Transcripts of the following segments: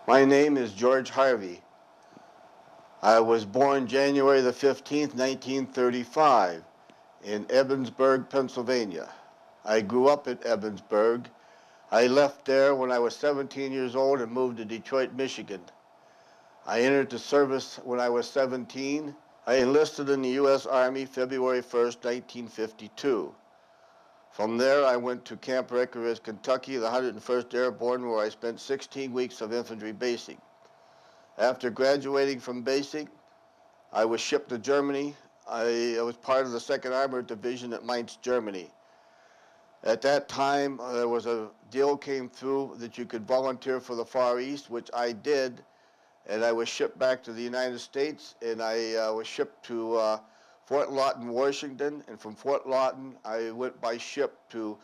My name is George Harvey. I was born January the 15th, 1935 in Ebensburg, Pennsylvania. I grew up in Ebensburg. I left there when I was 17 years old and moved to Detroit, Michigan. I entered the service when I was 17. I enlisted in the U.S. Army February 1st, 1952. From there, I went to Camp Recuperated, Kentucky, the 101st Airborne, where I spent 16 weeks of infantry basic. After graduating from basic, I was shipped to Germany. I was part of the 2nd Armored Division at Mainz, Germany. At that time, there was a deal came through that you could volunteer for the Far East, which I did, and I was shipped back to the United States, and I was shipped to Fort Lawton, Washington, and from Fort Lawton, I went by ship to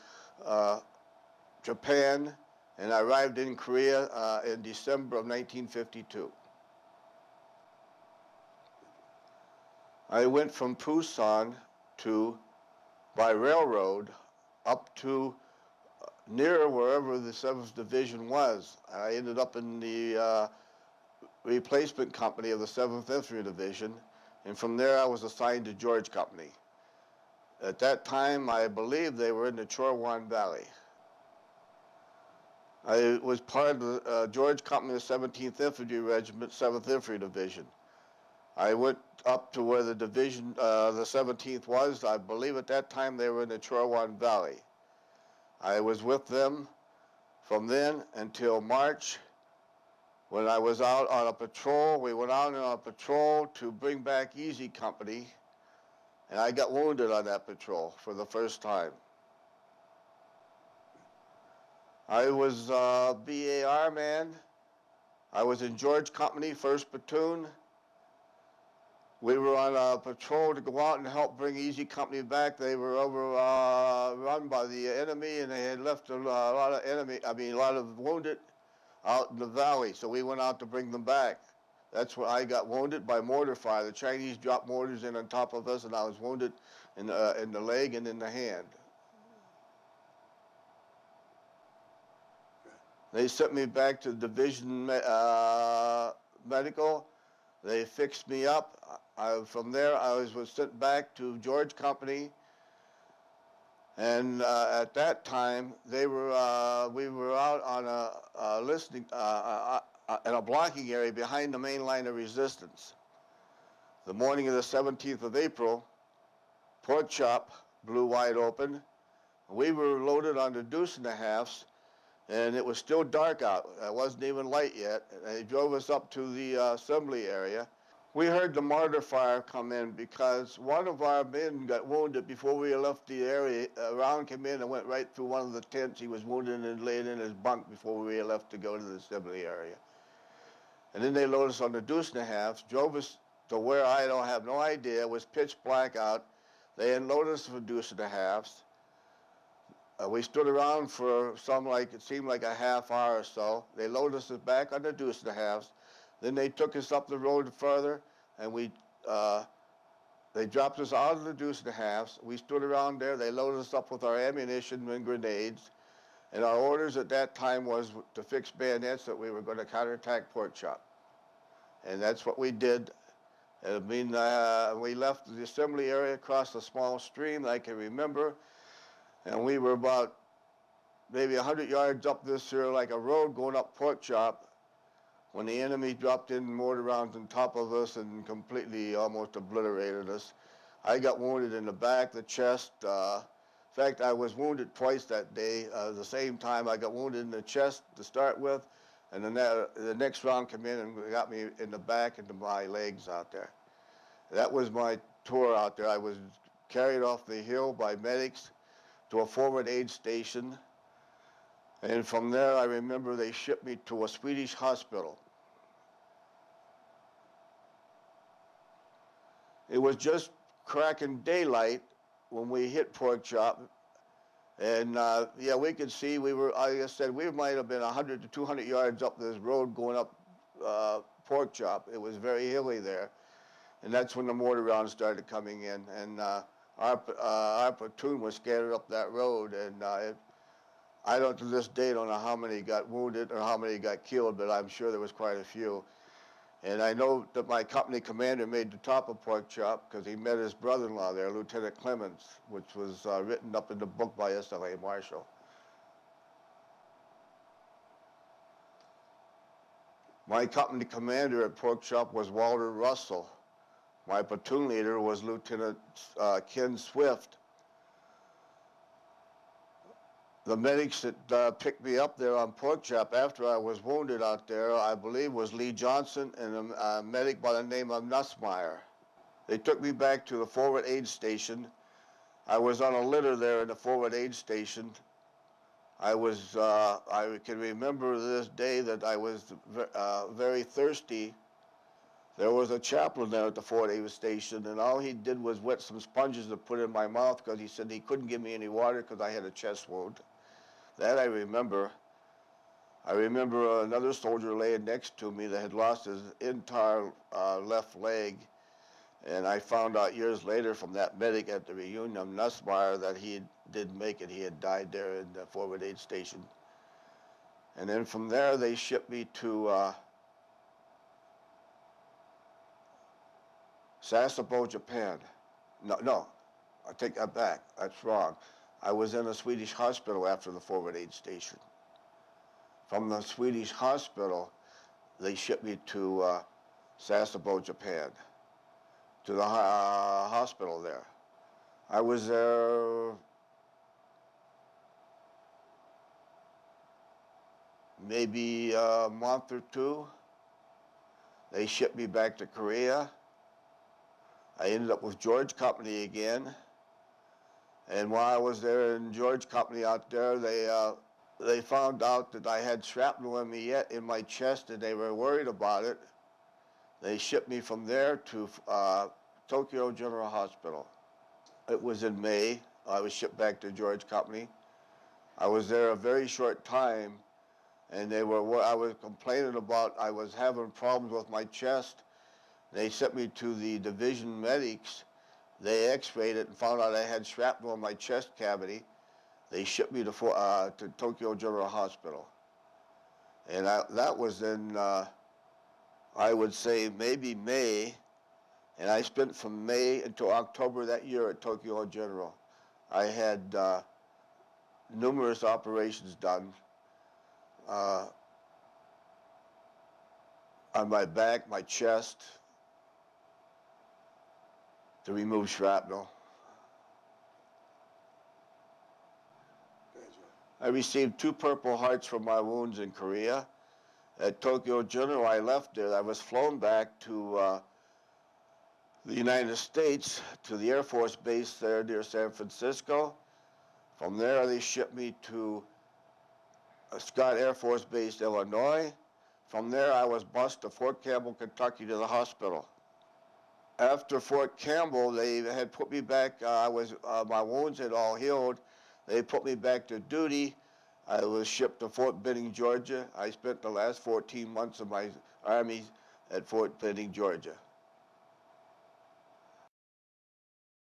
Japan, and I arrived in Korea in December of 1952. I went from Busan by railroad up to near wherever the 7th Division was. I ended up in the replacement company of the 7th Infantry Division, and from there I was assigned to George Company. At that time, I believe they were in the Chorwan Valley. I was part of the George Company, the 17th Infantry Regiment, 7th Infantry Division. I went up to where the division, the 17th was. I believe at that time they were in the Chorwan Valley. I was with them from then until March when I was out on a patrol. We went out on a patrol to bring back Easy Company, and I got wounded on that patrol for the first time. I was a BAR man. I was in George Company, 1st Platoon. We were on a patrol to go out and help bring Easy Company back. They were overrun by the enemy, and they had left a lot of wounded out in the valley. So we went out to bring them back. That's where I got wounded by mortar fire. The Chinese dropped mortars in on top of us, and I was wounded in the leg and in the hand. They sent me back to Division Medical. They fixed me up. From there, I was sent back to George Company, and at that time, we were out on a listening in a blocking area behind the main line of resistance. The morning of the 17th of April, pork chop blew wide open. We were loaded on the deuce and a halfs, and it was still dark out. It wasn't even light yet. They drove us up to the assembly area. We heard the mortar fire come in because one of our men got wounded before we left the area. A round came in and went right through one of the tents. He was wounded and laid in his bunk before we left to go to the assembly area. And then they loaded us on the deuce and a half, drove us to where I don't have no idea. It was pitch black out. They unloaded us for deuce and a halves. We stood around for it seemed like a half hour or so. They loaded us back on the deuce and a halves. Then they took us up the road further, and they dropped us out of the deuce and a halves. We stood around there. They loaded us up with our ammunition and grenades. And our orders at that time was to fix bayonets, that we were going to counterattack pork chop. And that's what we did. We left the assembly area, across a small stream I can remember, and we were about maybe 100 yards up this here, like a road going up pork chop, when the enemy dropped in mortar rounds on top of us and completely almost obliterated us. I got wounded in the back, the chest. In fact, I was wounded twice that day. The same time, I got wounded in the chest to start with, and then the next round came in and got me in the back and my legs out there. That was my tour out there. I was carried off the hill by medics to a forward aid station. And from there, I remember they shipped me to a Swedish hospital. It was just cracking daylight when we hit pork chop. And yeah, we could see like I said, we might have been 100 to 200 yards up this road going up pork chop. It was very hilly there. And that's when the mortar rounds started coming in. And our platoon was scattered up that road. And I don't, to this day, don't know how many got wounded or how many got killed, but I'm sure there was quite a few. And I know that my company commander made the top of Pork Chop because he met his brother-in-law there, Lieutenant Clements, which was written up in the book by S.L.A. Marshall. My company commander at Pork Chop was Walter Russell. My platoon leader was Lieutenant Ken Swift. The medics that picked me up there on Pork Chop after I was wounded out there, I believe, was Lee Johnson and a medic by the name of Nussmeyer. They took me back to the forward aid station. I was on a litter there in the forward aid station. I can remember this day that I was very thirsty. There was a chaplain there at the forward aid station, and all he did was wet some sponges to put in my mouth because he said he couldn't give me any water because I had a chest wound. That I remember. I remember another soldier laying next to me that had lost his entire left leg. And I found out years later from that medic at the reunion of Nussmeyer that he didn't make it. He had died there in the forward aid station. And then from there, they shipped me to Sasebo, Japan. No, I take that back. That's wrong. I was in a Swedish hospital after the forward aid station. From the Swedish hospital, they shipped me to Sasebo, Japan, to the hospital there. I was there maybe a month or two. They shipped me back to Korea. I ended up with George Company again. And while I was there in George Company out there, they found out that I had shrapnel in me yet in my chest, and they were worried about it. They shipped me from there to Tokyo General Hospital. It was in May. I was shipped back to George Company. I was there a very short time, and I was complaining about I was having problems with my chest. They sent me to the division medics. They x-rayed it and found out I had shrapnel in my chest cavity. They shipped me to Tokyo General Hospital. And that was in, I would say, maybe May. And I spent from May until October that year at Tokyo General. I had numerous operations done on my back, my chest, to remove shrapnel. I received 2 Purple Hearts from my wounds in Korea. At Tokyo General, I left there. I was flown back to the United States, to the Air Force base there near San Francisco. From there, they shipped me to Scott Air Force Base, Illinois. From there, I was bused to Fort Campbell, Kentucky, to the hospital. After Fort Campbell, they had put me back. My wounds had all healed. They put me back to duty. I was shipped to Fort Benning, Georgia. I spent the last 14 months of my Army at Fort Benning, Georgia.